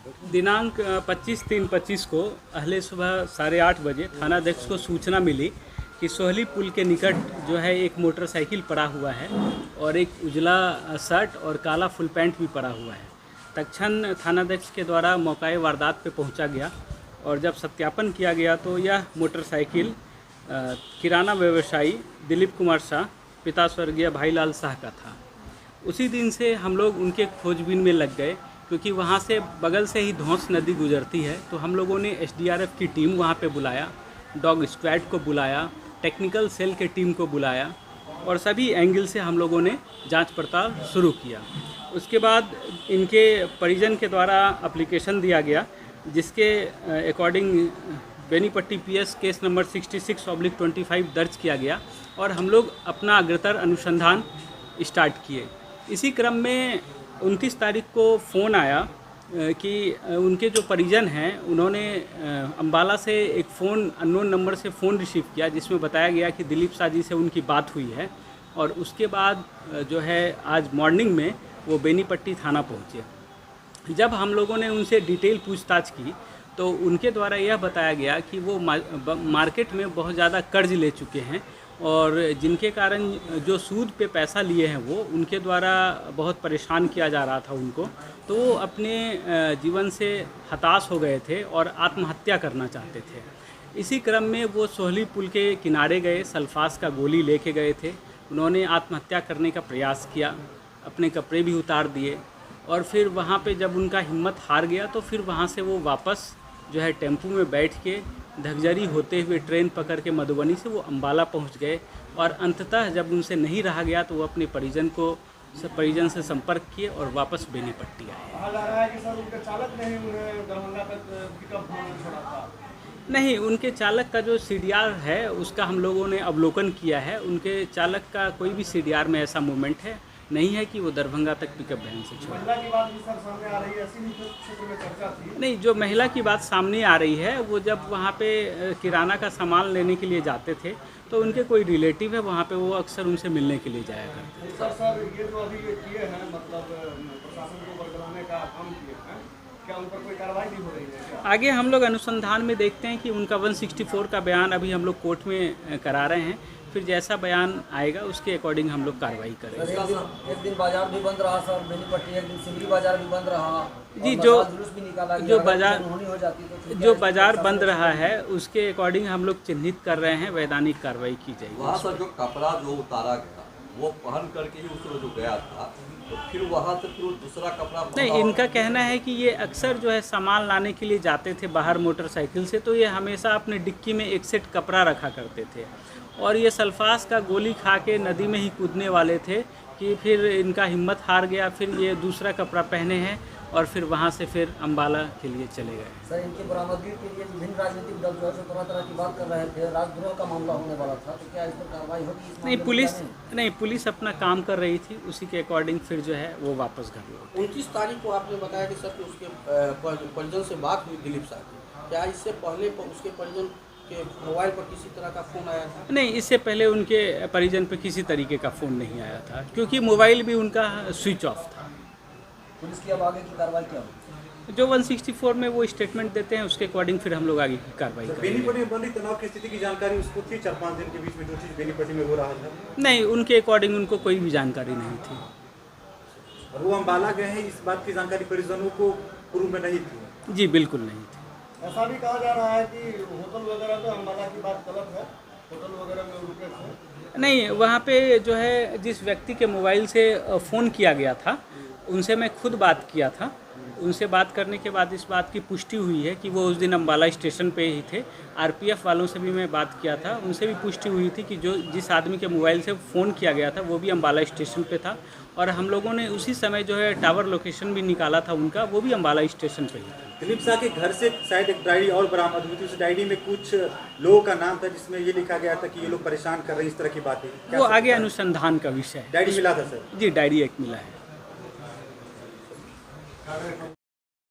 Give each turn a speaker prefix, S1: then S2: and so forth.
S1: दिनांक 25/3/25 को अहले सुबह 8:30 बजे थानाध्यक्ष को सूचना मिली कि सोहली पुल के निकट जो है एक मोटरसाइकिल पड़ा हुआ है और एक उजला शर्ट और काला फुल पैंट भी पड़ा हुआ है। तत्क्षण थानाध्यक्ष के द्वारा मौके वारदात पे पहुंचा गया और जब सत्यापन किया गया तो यह मोटरसाइकिल किराना व्यवसायी दिलीप कुमार शाह पिता स्वर्गीय भाईलाल शाह का था। उसी दिन से हम लोग उनके खोजबीन में लग गए, क्योंकि वहाँ से बगल से ही धौंस नदी गुजरती है। तो हम लोगों ने एसडीआरएफ की टीम वहाँ पे बुलाया, डॉग स्क्वाड को बुलाया, टेक्निकल सेल के टीम को बुलाया और सभी एंगल से हम लोगों ने जांच पड़ताल शुरू किया। उसके बाद इनके परिजन के द्वारा एप्लीकेशन दिया गया, जिसके according Benipatti PS case number 66/25 दर्ज किया गया और हम लोग अपना अग्रतर अनुसंधान स्टार्ट किए। इसी क्रम में 29 तारीख को फ़ोन आया कि उनके जो परिजन हैं उन्होंने अम्बाला से एक फ़ोन अननोन नंबर से फ़ोन रिसीव किया, जिसमें बताया गया कि दिलीप शाह जी से उनकी बात हुई है और उसके बाद जो है आज मॉर्निंग में वो बेनीपट्टी थाना पहुँचे। जब हम लोगों ने उनसे डिटेल पूछताछ की तो उनके द्वारा यह बताया गया कि वो मार्केट में बहुत ज़्यादा कर्ज ले चुके हैं और जिनके कारण जो सूद पे पैसा लिए हैं वो उनके द्वारा बहुत परेशान किया जा रहा था उनको, तो वो अपने जीवन से हताश हो गए थे और आत्महत्या करना चाहते थे। इसी क्रम में वो सोहली पुल के किनारे गए, सल्फास का गोली लेके गए थे। उन्होंने आत्महत्या करने का प्रयास किया, अपने कपड़े भी उतार दिए और फिर वहाँ पे जब उनका हिम्मत हार गया तो फिर वहाँ से वो वापस जो है टेम्पू में बैठ के धगजरी होते हुए ट्रेन पकड़ के मधुबनी से वो अम्बाला पहुंच गए और अंततः जब उनसे नहीं रहा गया तो वो अपने परिजन से संपर्क किए और वापस बेनीपट्टी आए। नहीं, उनके चालक का जो सीडीआर है उसका हम लोगों ने अवलोकन किया है। उनके चालक का कोई भी सीडीआर में ऐसा मूवमेंट है नहीं है कि वो दरभंगा तक पिकअप वैन से छोड़ा।
S2: महिला की बात भी सर सामने आ रही है, ऐसी भी क्षेत्र में चर्चा थी।
S1: नहीं, जो महिला की बात सामने आ रही है वो जब वहाँ पे किराना का सामान लेने के लिए जाते थे तो उनके कोई रिलेटिव है वहाँ पे, वो अक्सर उनसे मिलने के लिए जाया करते थे।
S2: सर ये जो अभी किए हैं, मतलब प्रशासन को बरकराने का काम किए हैं, क्या उन पर कोई कार्रवाई भी हो रही है क्या?
S1: आगे हम लोग अनुसंधान में देखते हैं कि उनका 164 का बयान अभी हम लोग कोर्ट में करा रहे हैं, फिर जैसा बयान आएगा उसके अकॉर्डिंग हम लोग कार्रवाई करेंगे।
S3: एक दिन बाजार भी बंद रहा सर, बेनीपट्टी एक दिन सिमरी बाजार भी बंद रहा
S1: जी। जो बाजार बंद रहा है उसके अकॉर्डिंग हम लोग चिन्हित कर रहे हैं, वैधानिक कार्रवाई की जाएगी।
S4: वहाँ पर जो कपड़ा जो उतारा गया वो पहन करके ही उसको जो गया था, तो फिर वहाँ से फिर दूसरा कपड़ा
S1: नहीं, इनका कहना है कि ये अक्सर जो है सामान लाने के लिए जाते थे बाहर मोटरसाइकिल से, तो ये हमेशा अपने डिक्की में एक सेट कपड़ा रखा करते थे और ये सल्फास का गोली खा के नदी में ही कूदने वाले थे कि फिर इनका हिम्मत हार गया, फिर ये दूसरा कपड़ा पहने हैं और फिर वहाँ से फिर अम्बाला के लिए चले गए।
S3: सर, इनकी बरामदगी के लिए विभिन्न राजनीतिक दल जो है तरह तरह की बात कर रहे थे, राजद्रोह का मामला होने वाला था, तो क्या इस पर कार्रवाई होगी?
S1: नहीं, पुलिस अपना काम कर रही थी, उसी के अकॉर्डिंग फिर जो है वो वापस घर लौटे।
S5: 29 तारीख को आपने बताया कि सर उसके परिजन से बात हुई दिलीप शाह की, क्या इससे पहले उसके परिजन के मोबाइल पर किसी तरह का फ़ोन आया था?
S1: नहीं, इससे पहले उनके परिजन पे किसी तरीके का फ़ोन नहीं आया था, क्योंकि मोबाइल भी उनका स्विच ऑफ था।
S3: पुलिस की अब आगे की कार्रवाई क्या होगी?
S1: जो 164 में वो स्टेटमेंट देते हैं उसके अकॉर्डिंग फिर हम लोग आगे की कार्रवाई करेंगे।
S2: बेनीपट्टी में बन रही तनाव की स्थिति की जानकारी उसको थी 4-5 दिन के बीच में जो चीज़ बेनीपट्टी में हो रहा था?
S1: नहीं, उनके अकॉर्डिंग उनको कोई भी जानकारी नहीं थी।
S2: और वो अम्बाला गए हैं, इस बात की जानकारी परिजनों को पूर्व में नहीं थी?
S1: जी, बिल्कुल नहीं थी।
S2: ऐसा भी कहा जा रहा है कि होटल वगैरह पे अम्बाला की बात गलत है, होटल वगैरह में रुके थे।
S1: नहीं, वहाँ पे जो है जिस व्यक्ति के मोबाइल से फ़ोन किया गया था उनसे मैं खुद बात किया था। उनसे बात करने के बाद इस बात की पुष्टि हुई है कि वो उस दिन अम्बाला स्टेशन पे ही थे। आरपीएफ वालों से भी मैं बात किया था, उनसे भी पुष्टि हुई थी कि जिस आदमी के मोबाइल से फ़ोन किया गया था वो भी अम्बाला स्टेशन पे था और हम लोगों ने उसी समय जो है टावर लोकेशन भी निकाला था उनका, वो भी अम्बाला स्टेशन पे ही था।
S2: दिलीप शाह के घर से शायद एक डायरी और बरामद हुई थी, उस डायरी में कुछ लोगों का नाम था जिसमें ये लिखा गया था कि ये लोग परेशान कर रहे हैं, इस तरह की बातें।
S1: वो आगे अनुसंधान का विषय है।
S2: डायरी मिला था सर?
S1: जी, डायरी एक मिला है।